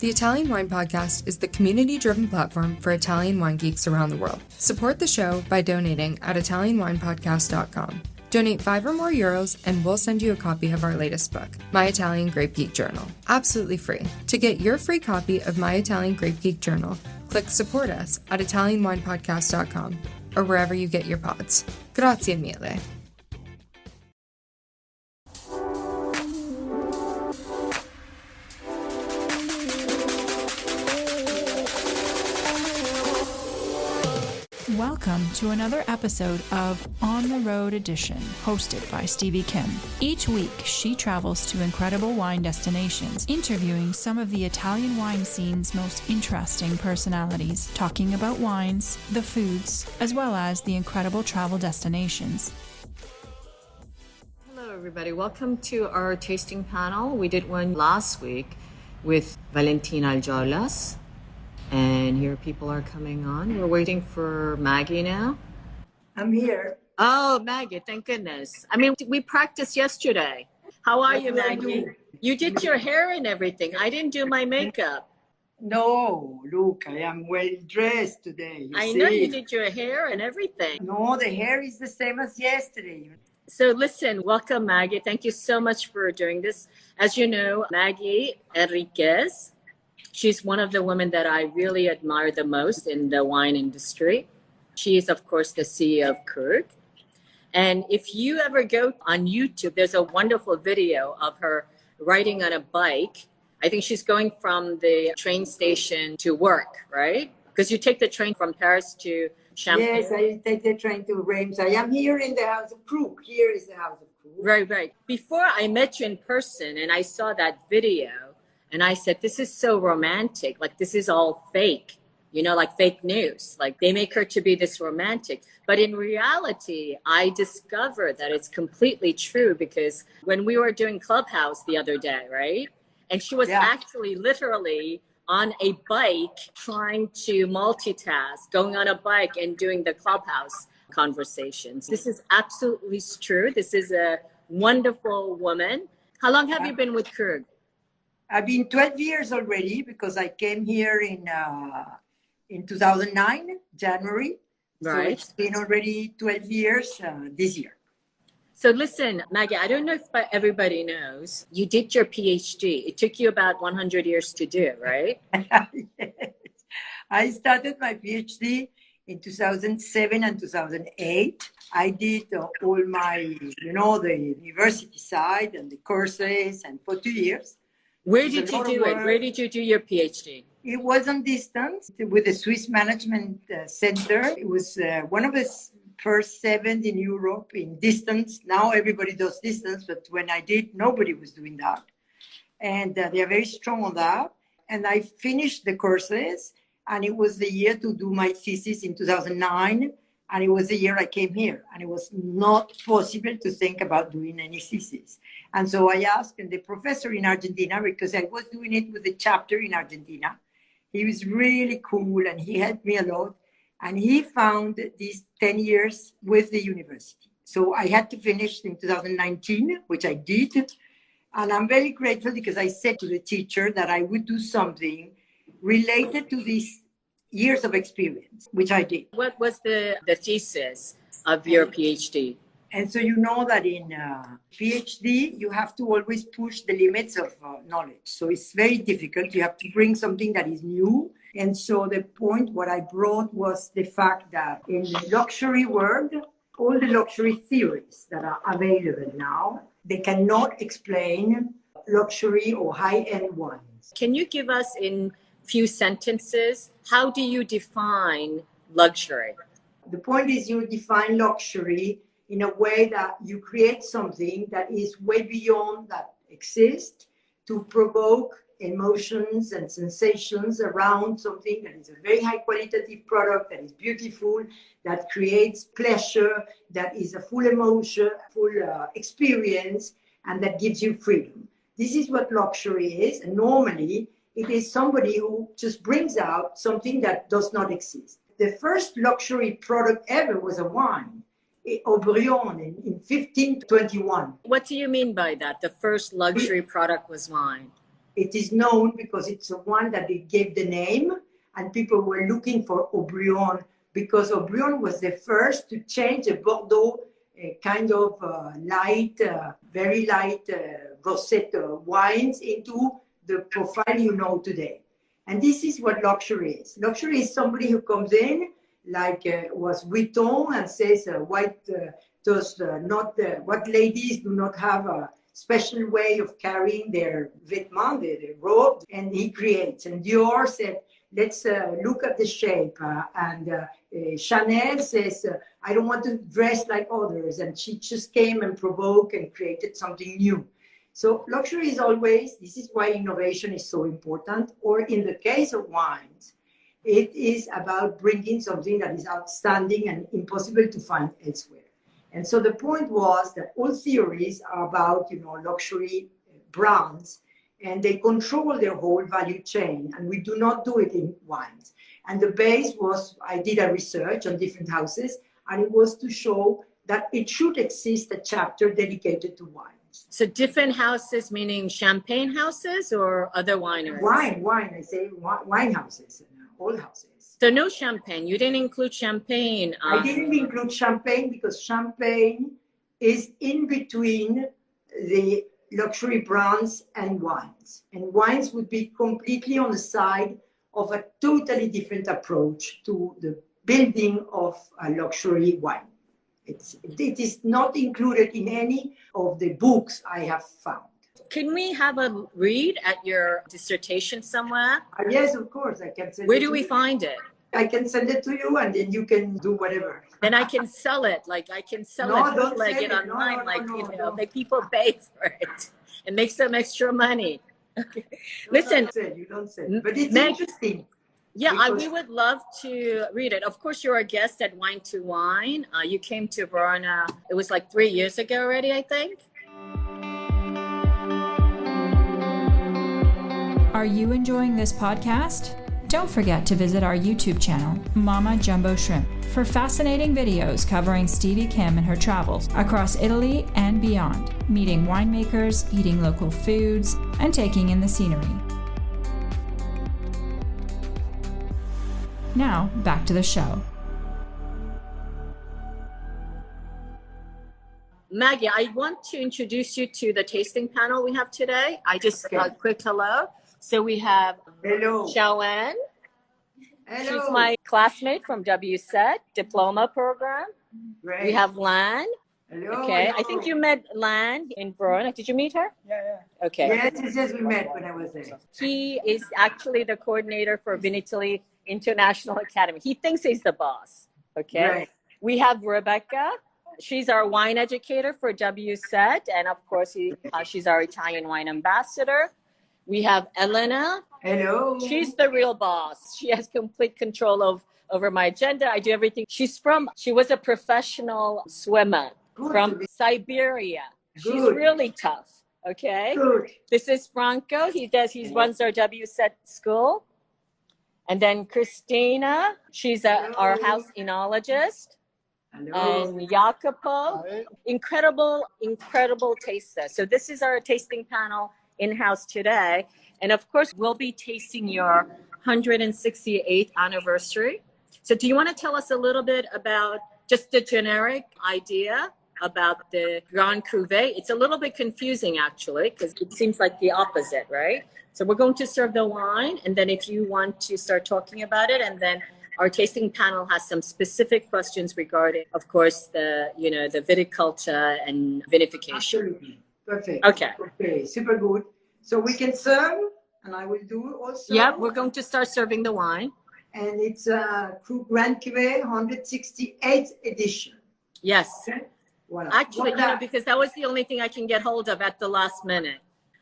The Italian Wine Podcast is the community-driven platform for Italian wine geeks around the world. Support the show by donating at ItalianWinepodcast.com. Donate €5 or more and we'll send you a copy of our latest book, My Italian Grape Geek Journal, absolutely free. To get your free copy of My Italian Grape Geek Journal, click support us at ItalianWinepodcast.com or wherever you get your pods. Grazie mille. Welcome to another episode of On the Road Edition, hosted by Stevie Kim. Each week, she travels to incredible wine destinations, interviewing some of the Italian wine scene's most interesting personalities, talking about wines, the foods, as well as the incredible travel destinations. Hello, everybody. Welcome to our tasting panel. We did one last week with Valentina Aljolas. And here people are coming on. We're waiting for Maggie now. I'm here. Oh, Maggie, thank goodness. I mean, we practiced yesterday. How are you, Maggie? You did your hair and everything. I didn't do my makeup. No, look, I am well dressed today. I know you did your hair and everything. No, the hair is the same as yesterday. So listen, welcome, Maggie. Thank you so much for doing this. As you know, Maggie Henriquez, she's one of the women that I really admire the most in the wine industry. She is, of course, the CEO of Krug. And if you ever go on YouTube, there's a wonderful video of her riding on a bike. I think she's going from the train station to work, right? Because you take the train from Paris to Champagne. Yes, I take the train to Reims. I am here in the house of Krug. Here is the house of Krug. Right, right. Before I met you in person and I saw that video, and I said, this is so romantic. Like, this is all fake, you know, like fake news. Like, they make her to be this romantic. But in reality, I discovered that it's completely true because when we were doing Clubhouse the other day, right? And she was actually literally on a bike trying to multitask, going on a bike and doing the Clubhouse conversations. This is absolutely true. This is a wonderful woman. How long have you been with Krug? I've been 12 years already because I came here in 2009, January. Right. So it's been already 12 years this year. So listen, Maggie, I don't know if everybody knows, you did your PhD. It took you about 100 years to do, right? Yes. I started my PhD in 2007 and 2008. I did all my, the university side and the courses and for 2 years. Where did you do it? Where did you do your PhD? It was on distance with the Swiss Management Center. It was one of the first 7 in Europe in distance. Now everybody does distance, but when I did, nobody was doing that. And they are very strong on that. And I finished the courses, and it was the year to do my thesis in 2009. And it was the year I came here, and it was not possible to think about doing any thesis. And so I asked the professor in Argentina, because I was doing it with the chapter in Argentina. He was really cool, and he helped me a lot. And he found these 10 years with the university. So I had to finish in 2019, which I did. And I'm very grateful because I said to the teacher that I would do something related to these years of experience, which I did. What was the thesis of your PhD? And so you know that in PhD, you have to always push the limits of knowledge. So it's very difficult. You have to bring something that is new. And so the point, what I brought was the fact that in the luxury world, all the luxury theories that are available now, they cannot explain luxury or high-end wines. Can you give us in few sentences, how do you define luxury? The point is you define luxury in a way that you create something that is way beyond that exists to provoke emotions and sensations around something that is a very high qualitative product, that is beautiful, that creates pleasure, that is a full emotion, full experience, and that gives you freedom. This is what luxury is, and normally it is somebody who just brings out something that does not exist. The first luxury product ever was a wine, Aubryon, in 1521. What do you mean by that? The first luxury product was wine? It is known because it's the one that they gave the name, and people were looking for Aubryon because Aubryon was the first to change a Bordeaux kind of light, very light rosette wines into the profile you know today. And this is what luxury is. Luxury is somebody who comes in, like was Vuitton, and says, what ladies do not have a special way of carrying their vêtements, their robe, and he creates. And Dior said, let's look at the shape. Chanel says, I don't want to dress like others. And she just came and provoked and created something new. So luxury is always, this is why innovation is so important. Or in the case of wines, it is about bringing something that is outstanding and impossible to find elsewhere. And so the point was that all theories are about, luxury brands, and they control their whole value chain. And we do not do it in wines. And the base was, I did a research on different houses, and it was to show that it should exist a chapter dedicated to wines. So different houses, meaning champagne houses or other wineries? Wine, I say wine houses, all houses. So no champagne. You didn't include champagne. I didn't include champagne because champagne is in between the luxury brands and wines. And wines would be completely on the side of a totally different approach to the building of a luxury wine. It is not included in any of the books I have found. Can we have a read at your dissertation somewhere? Yes, of course. I can send Where it do we find it? I can send it to you, and then you can do whatever. Then I can sell it. Like I can sell No, it, don't bootleg sell it it. online, No. make people pay for it and make some extra money. Okay. Listen, You don't sell. But it's Meg, interesting. yeah, we would love to read it. Of course, you're a guest at Wine to Wine. You came to Verona, it was like 3 years ago already, I think. Are you enjoying this podcast? Don't forget to visit our YouTube channel, Mama Jumbo Shrimp, for fascinating videos covering Stevie Kim and her travels across Italy and beyond, meeting winemakers, eating local foods, and taking in the scenery. Now, back to the show. Maggie, I want to introduce you to the tasting panel we have today. I just a quick hello. So we have Joanne. Hello. She's my classmate from WSET diploma program. Great. We have Lan. Hello. Okay, Hello. I think you met Lan in Verona. Did you meet her? Yeah. Okay. Yes, we met when I was there. He is actually the coordinator for Vinitaly International Academy. He thinks he's the boss. Okay. Right. We have Rebecca. She's our wine educator for WSET, and of course, she's our Italian wine ambassador. We have Elena. Hello. She's the real boss. She has complete control over my agenda. I do everything. She was a professional swimmer from Siberia. She's really tough. Okay. Good. This is Franco. He runs our WSET school. And then Christina, she's our house enologist. Hello. And Jacopo, incredible taster. So this is our tasting panel in-house today. And of course, we'll be tasting your 168th anniversary. So do you want to tell us a little bit about just the generic idea about the Grand Cuvée? It's a little bit confusing, actually, because it seems like the opposite, right? So we're going to serve the wine, and then if you want to start talking about it, and then our tasting panel has some specific questions regarding, of course, the viticulture and vinification. Absolutely. Perfect. Okay, super good. So we can serve, and I will do also. Yeah, we're going to start serving the wine. And it's a Krug Grand Cuvée 168th edition. Yes. Okay. Voilà. Actually, because that was the only thing I can get hold of at the last minute.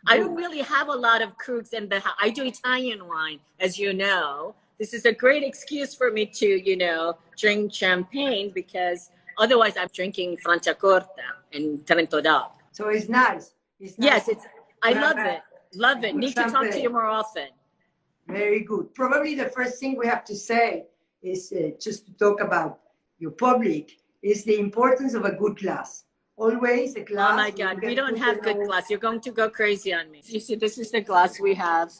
I don't really have a lot of Krugs in the house. I do Italian wine, as you know. This is a great excuse for me to, drink champagne, because otherwise I'm drinking Franciacorta and Trento d'Alpi. So it's nice. Yes, I love it. Love it. Need to talk to you more often. Very good. Probably the first thing we have to say is just to talk about your public is the importance of a good glass. always a glass. Oh my God, we don't have good glass. You're going to go crazy on me. You see, this is the glass we have.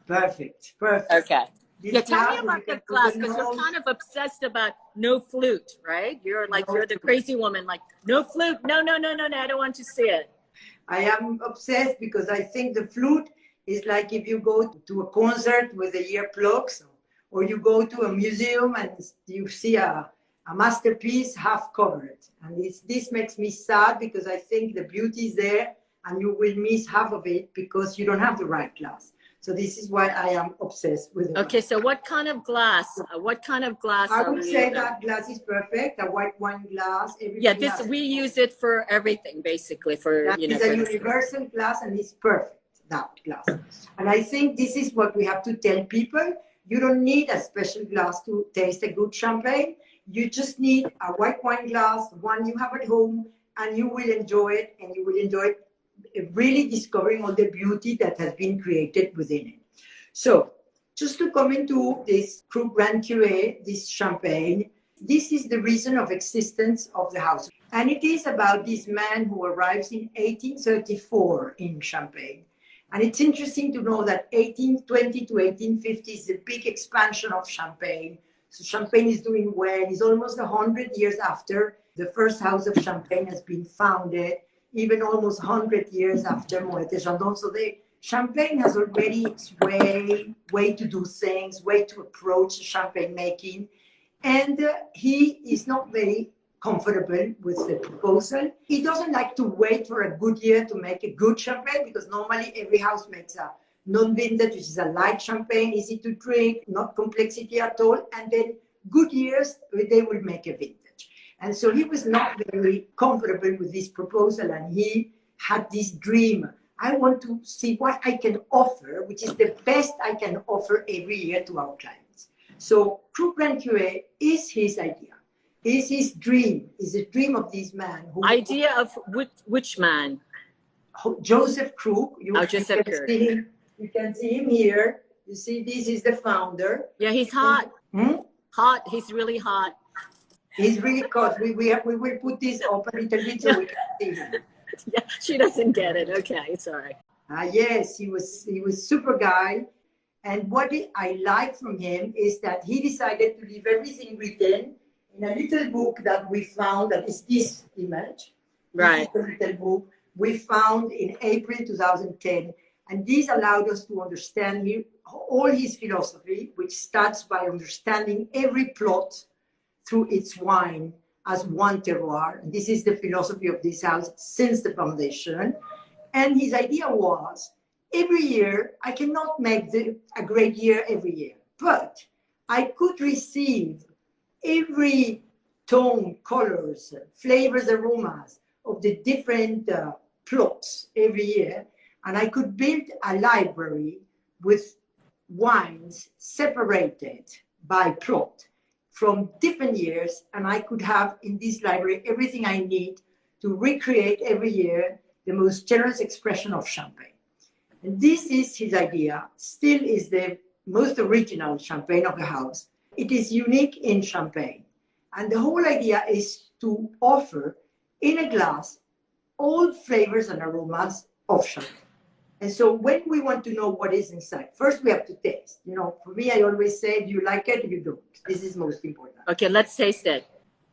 Perfect. Okay. Yeah, tell me glass, about the glass, because you're kind of obsessed about no flute, right? You're like, you're the crazy woman, like, no flute, no, I don't want to see it. I am obsessed because I think the flute is like if you go to a concert with the earplugs, or you go to a museum and you see a masterpiece half covered. And this makes me sad because I think the beauty is there and you will miss half of it because you don't have the right glass. So this is why I am obsessed with it. Okay, so what kind of glass? I would say that glass is perfect, a white wine glass. Yeah, we use it for everything, basically. It's a universal glass and it's perfect, that glass. And I think this is what we have to tell people. You don't need a special glass to taste a good champagne. You just need a white wine glass, one you have at home, and you will enjoy it, and you will enjoy it really discovering all the beauty that has been created within it. So, just to come into this Krug Grand Cuvée, this champagne, this is the reason of existence of the house. And it is about this man who arrives in 1834 in Champagne. And it's interesting to know that 1820 to 1850 is the big expansion of Champagne. So Champagne is doing well. It's almost 100 years after the first house of Champagne has been founded, even almost 100 years after Moët et Chandon. So Champagne has already its way to do things, way to approach champagne making. And he is not very comfortable with the proposal. He doesn't like to wait for a good year to make a good champagne, because normally every house makes a non-vintage, which is a light champagne, easy to drink, not complexity at all. And then good years, they will make a vintage. And so he was not very comfortable with this proposal, and he had this dream. I want to see what I can offer, which is the best I can offer every year to our clients. So Krug Grand Cuvée is his idea, is his dream, is a dream of this man. Idea of which man? Joseph Krug. Joseph Krug. You can see him here. You see, this is the founder. Yeah, he's hot. Hot. He's really hot. He's really hot. We will put this up a little bit so we can see him. Yeah, she doesn't get it. Okay, sorry. Yes, he was super guy. And what I like from him is that he decided to leave everything written in a little book that we found, that is this image. Right. This is a little book we found in April 2010. And this allowed us to understand all his philosophy, which starts by understanding every plot through its wine as one terroir. And this is the philosophy of this house since the foundation. And his idea was, every year, I cannot make a great year every year, but I could receive every tone, colors, flavors, aromas of the different plots every year. And I could build a library with wines separated by plot from different years, and I could have in this library everything I need to recreate every year the most generous expression of champagne. And this is his idea, still is the most original champagne of the house. It is unique in Champagne. And the whole idea is to offer in a glass all flavors and aromas of champagne. And so when we want to know what is inside, first we have to taste. For me, I always say, do you like it or you don't? This is most important. Okay, let's taste it.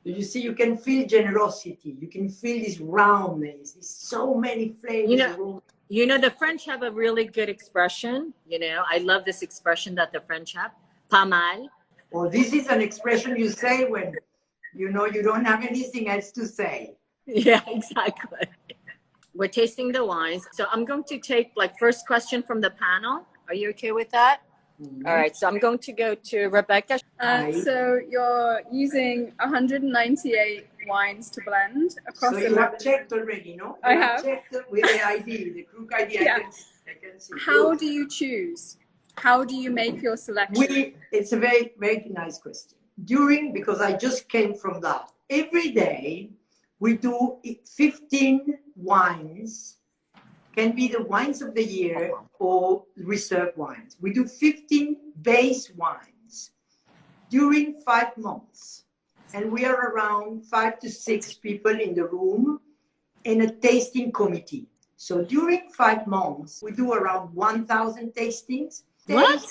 You see, you can feel generosity. You can feel this roundness. There's so many flavors. The French have a really good expression. I love this expression that the French have. Pas mal. Well, this is an expression you say when, you don't have anything else to say. Yeah, exactly. We're tasting the wines. So I'm going to take first question from the panel. Are you okay with that? Mm-hmm. All right. So I'm going to go to Rebecca. So you're using 198 wines to blend across. So you have checked already, no? I have checked with the ID, the Krug ID. Yeah. I can see. How do you choose? How do you make your selection? It's a very, very nice question. Because I just came from that. Every day, we do 15 wines, can be the wines of the year or reserve wines. We do 15 base wines during 5 months. And we are around 5 to 6 people in the room. and a tasting committee. So during 5 months, we do around 1,000 tastings. What?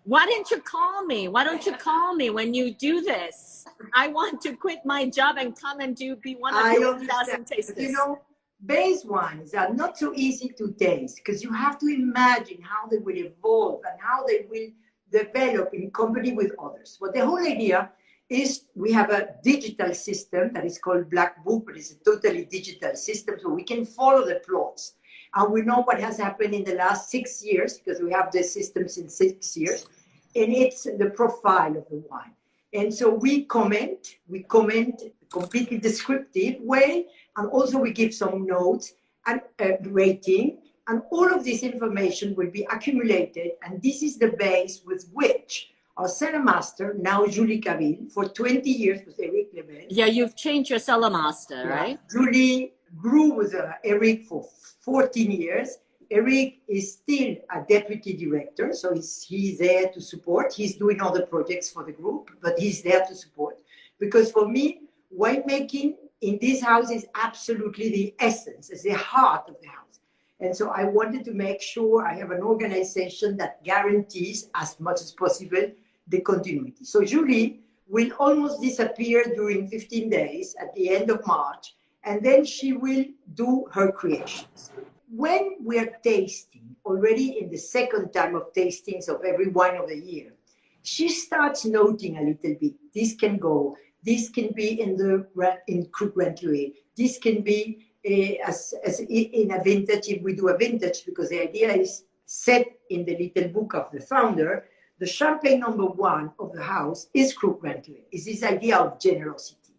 Why didn't you call me? Why don't you call me when you do this? I want to quit my job and come and be one of your 1,000 tasters. You know, base wines are not so easy to taste because you have to imagine how they will evolve and how they will develop in company with others. But the whole idea is we have a digital system that is called Black Book, but it's a totally digital system, so we can follow the plots. And we know what has happened in the last 6 years, because we have the system since 6 years, and it's the profile of the wine. And so we comment completely descriptive way, and also we give some notes and rating, and all of this information will be accumulated, and this is the base with which our cellar master, now Julie Caville, for 20 years with Eric Lebel. Yeah, you've changed your cellar master, right? Julie grew with Eric for 14 years. Eric is still a deputy director, so he's there to support. He's doing all the projects for the group, but he's there to support. Because for me, winemaking in this house is absolutely the essence, it's the heart of the house. And so I wanted to make sure I have an organization that guarantees as much as possible the continuity. So Julie will almost disappear during 15 days at the end of March, and then she will do her creations. When we are tasting, already in the second time of tastings of every wine of the year, she starts noting a little bit. This can go, this can be in Krug Rentley, this can be as in a vintage, if we do a vintage, because the idea is set in the little book of the founder. The champagne number 1 of the house is Krug Rentley. It's this idea of generosity.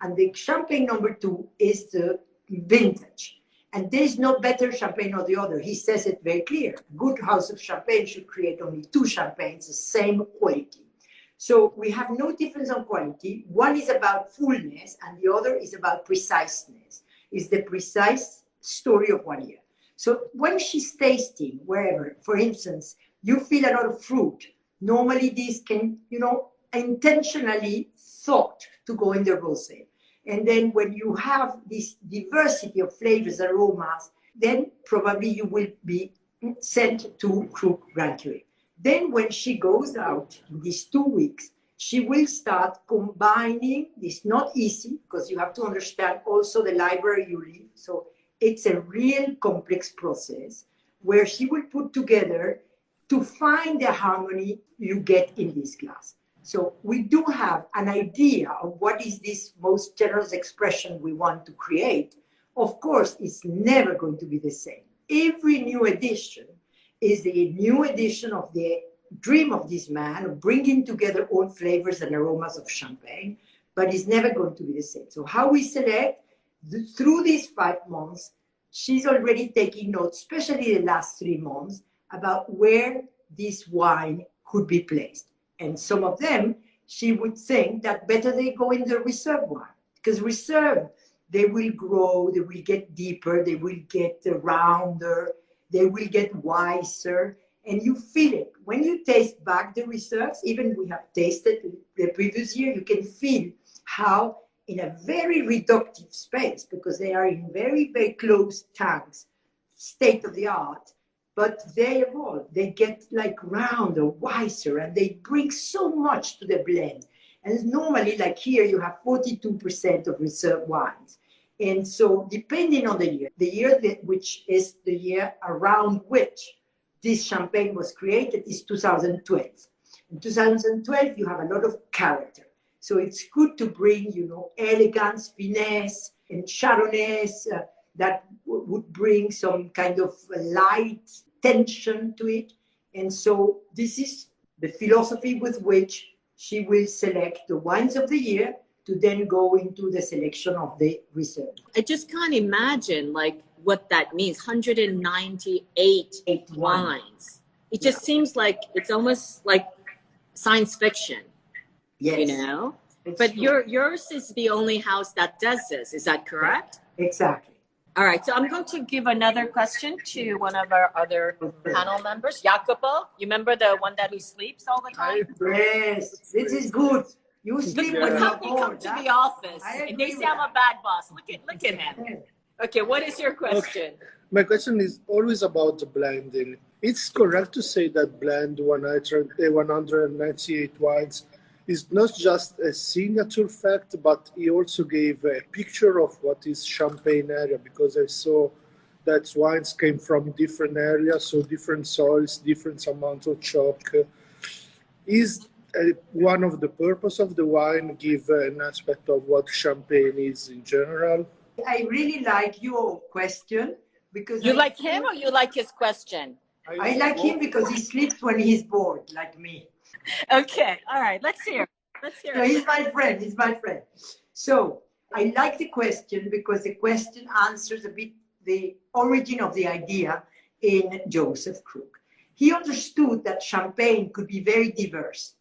And the champagne number 2 is the vintage. And there is no better champagne or the other. He says it very clear. A good house of champagne should create only 2 champagnes, the same quality. So we have no difference on quality. One is about fullness and the other is about preciseness. It's the precise story of 1 year. So when she's tasting, wherever, for instance, you feel a lot of fruit. Normally this can, intentionally thought to go in the rosé. And then when you have this diversity of flavors, aromas, then probably you will be sent to Krug Rentley. Then when she goes out in these 2 weeks, she will start combining. It's not easy because you have to understand also the library you live. So it's a real complex process where she will put together to find the harmony you get in this glass. So we do have an idea of what is this most generous expression we want to create. Of course, it's never going to be the same. Every new edition is the new edition of the dream of this man of bringing together all flavors and aromas of champagne, but it's never going to be the same. So how we select, through these 5 months, she's already taking notes, especially the last 3 months, about where this wine could be placed. And some of them, she would think that better they go in the reserve wine, because reserve, they will grow, they will get deeper, they will get rounder, they will get wiser, and you feel it. When you taste back the reserves, even we have tasted the previous year, you can feel how in a very reductive space, because they are in very, very close tanks, state of the art, but they evolve, they get like rounder, wiser, and they bring so much to the blend. And normally, like here, you have 42% of reserve wines. And so depending on the year which is the year around which this champagne was created is 2012. In 2012, you have a lot of character. So it's good to bring, elegance, finesse, and Chardonnays that would bring some kind of light tension to it. And so this is the philosophy with which she will select the wines of the year to then go into the selection of the reserve. I just can't imagine what that means. 198 wines. It just seems like it's almost like science fiction. Yes. But yours is the only house that does this. Is that correct? Exactly. All right. So I'm going to give another question to one of our other panel members, Jacopo. You remember the one that who sleeps all the time? Yes. This is good. You sleep when Look how they come to the office and they say I'm a bad boss. Look at him. Okay, what is your question? My question is always about the blending. It's correct to say that blend 198 wines is not just a signature fact, but he also gave a picture of what is Champagne area, because I saw that wines came from different areas, so different soils, different amounts of chalk. Is one of the purpose of the wine give an aspect of what Champagne is in general? I really like your question because You like him or you like his question? I like him because he sleeps when he's bored, like me. Okay, all right, let's hear. Let's hear. So he's my friend. He's my friend. So I like the question because the question answers a bit the origin of the idea in Joseph Krug. He understood that Champagne could be very diverse.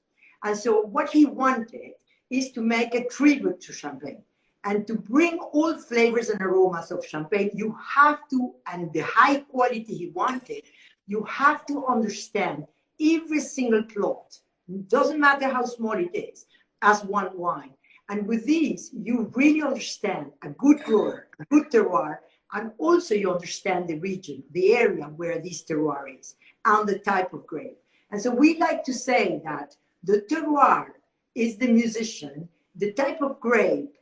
And so what he wanted is to make a tribute to Champagne. And to bring all flavors and aromas of Champagne, you have to, and the high quality he wanted, you have to understand every single plot. It doesn't matter how small it is, as one wine. And with these, you really understand a good grower, a good terroir, and also you understand the region, the area where this terroir is, and the type of grape. And so we like to say that the terroir is the musician, the type of grape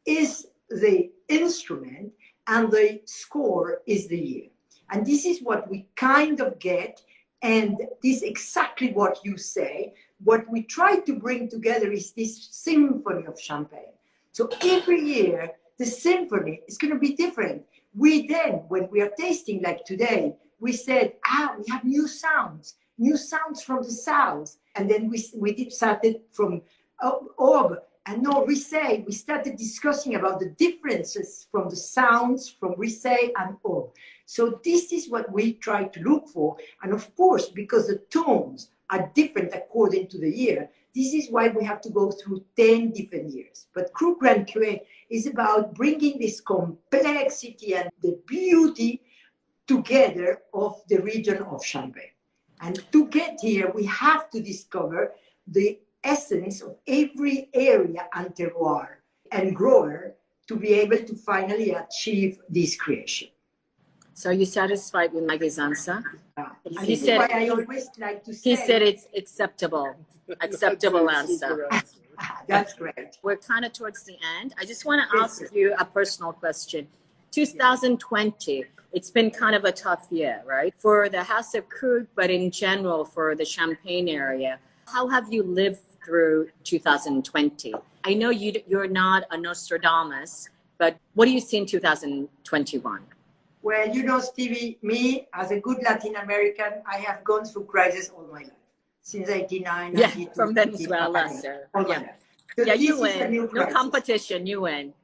is the instrument, and the score is the year. And this is what we kind of get, and this is exactly what you say. What we try to bring together is this symphony of Champagne. So every year, the symphony is going to be different. We then, when we are tasting like today, we said, we have new sounds from the south. And then we started from Aube. And now we started discussing about the differences from the sounds from Risset and Aube. So this is what we try to look for. And of course, because the tones are different according to the year, this is why we have to go through 10 different years. But Krug Grand Cru is about bringing this complexity and the beauty together of the region of Champagne. And to get here, we have to discover the essence of every area and terroir and grower to be able to finally achieve this creation. So are you satisfied with Maggie's answer? He said, why I always like to say. He said it's acceptable answer. That's great. We're kind of towards the end. I just want to ask you a personal question. 2020, it's been kind of a tough year, right? For the House of Krug, but in general for the Champagne area. How have you lived through 2020? I know you're not a Nostradamus, but what do you see in 2021? Well, you know, Stevie, me, as a good Latin American, I have gone through crisis all my life. Since 89, yeah, from Venezuela, sir. So yeah, you win. No competition, you win.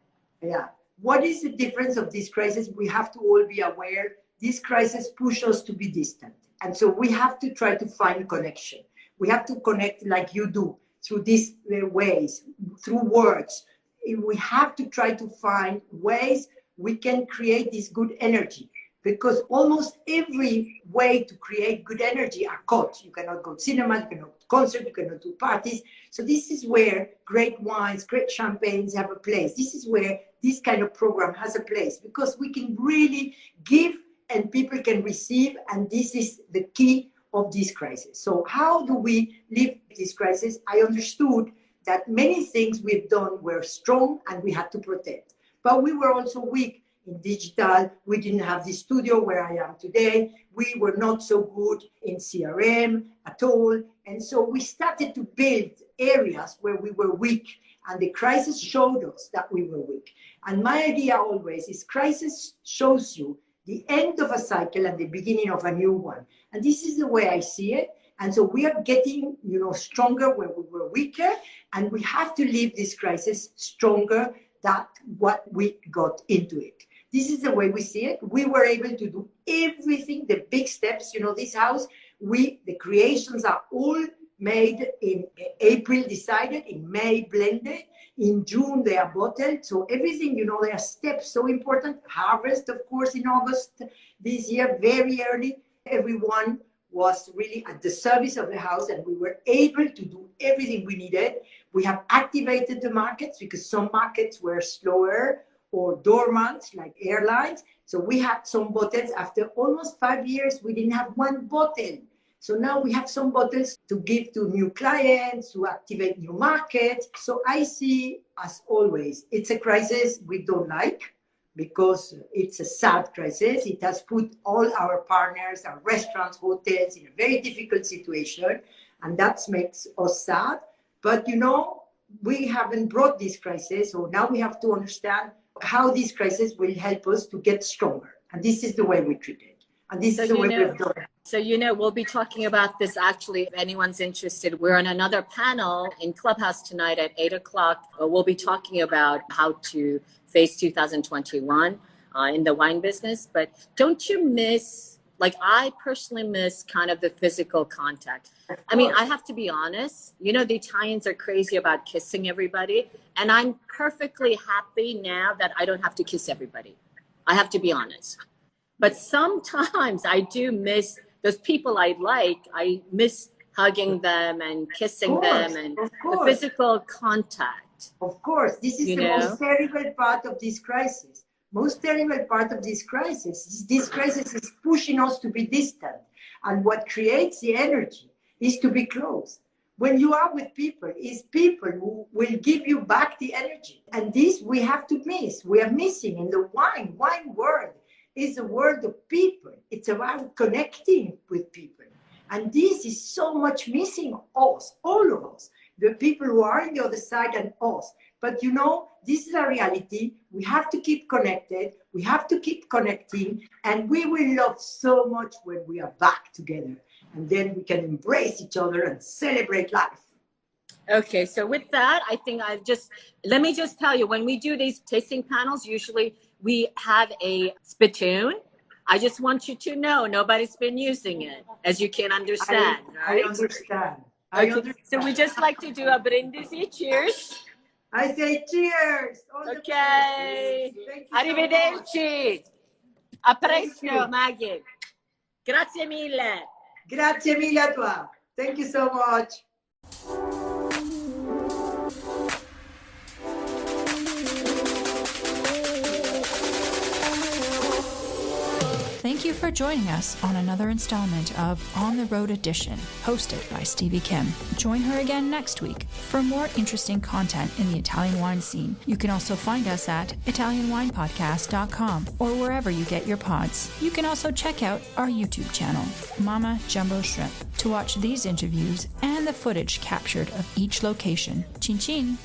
Yeah. What is the difference of this crisis? We have to all be aware. This crisis pushes us to be distant. And so we have to try to find connection. We have to connect like you do, through these ways, through words. We have to try to find ways we can create this good energy, because almost every way to create good energy are cut. You cannot go to cinema, you cannot go to concert, you cannot do parties. So this is where great wines, great champagnes have a place. This is where this kind of program has a place, because we can really give and people can receive, and this is the key of this crisis. So how do we live this crisis? I understood that many things we've done were strong and we had to protect. But we were also weak in digital. We didn't have the studio where I am today. We were not so good in CRM at all. And so we started to build areas where we were weak. And the crisis showed us that we were weak. And my idea always is crisis shows you the end of a cycle and the beginning of a new one. And this is the way I see it. And so we are getting, stronger where we were weaker. And we have to leave this crisis stronger than what we got into it. This is the way we see it. We were able to do everything, the big steps. This house, the creations are all made in April, decided, in May, blended, in June, they are bottled. So everything, there are steps so important. Harvest, of course, in August this year, very early. Everyone was really at the service of the house, and we were able to do everything we needed. We have activated the markets because some markets were slower or dormant, like airlines. So we had some bottles. After almost 5 years, we didn't have one bottle. So now we have some bottles to give to new clients, to activate new markets. So I see, as always, it's a crisis we don't like because it's a sad crisis. It has put all our partners, our restaurants, hotels in a very difficult situation. And that makes us sad. But, we haven't brought this crisis. So now we have to understand how this crisis will help us to get stronger. And this is the way we treat it. And this is the way we've done it. So, we'll be talking about this actually, if anyone's interested. We're on another panel in Clubhouse tonight at 8 o'clock. We'll be talking about how to face 2021 in the wine business. But don't you miss, I personally miss kind of the physical contact. I mean, I have to be honest, the Italians are crazy about kissing everybody. And I'm perfectly happy now that I don't have to kiss everybody. I have to be honest. But sometimes I do miss those people I like. I miss hugging them and kissing them and the physical contact. Of course, this is the most terrible part of this crisis. Most terrible part of this crisis is pushing us to be distant. And what creates the energy is to be close. When you are with people, it's people who will give you back the energy. And this we have to miss. We are missing in the wine world. Is a world of people. It's about connecting with people. And this is so much missing us, all of us, the people who are on the other side and us. But this is a reality. We have to keep connected. We have to keep connecting. And we will love so much when we are back together. And then we can embrace each other and celebrate life. Okay, so with that, I think let me just tell you, when we do these tasting panels, usually we have a spittoon. I just want you to know nobody's been using it, as you can understand. I understand. Okay. So we just like to do a brindisi. Cheers. I say cheers. Okay. Arrivederci. A presto, Maggie. Grazie mille. Grazie mille a toi. Thank you so much. Thank you for joining us on another installment of On the Road Edition, hosted by Stevie Kim. Join her again next week for more interesting content in the Italian wine scene. You can also find us at ItalianWinePodcast.com or wherever you get your pods. You can also check out our YouTube channel, Mama Jumbo Shrimp, to watch these interviews and the footage captured of each location. Chin chin!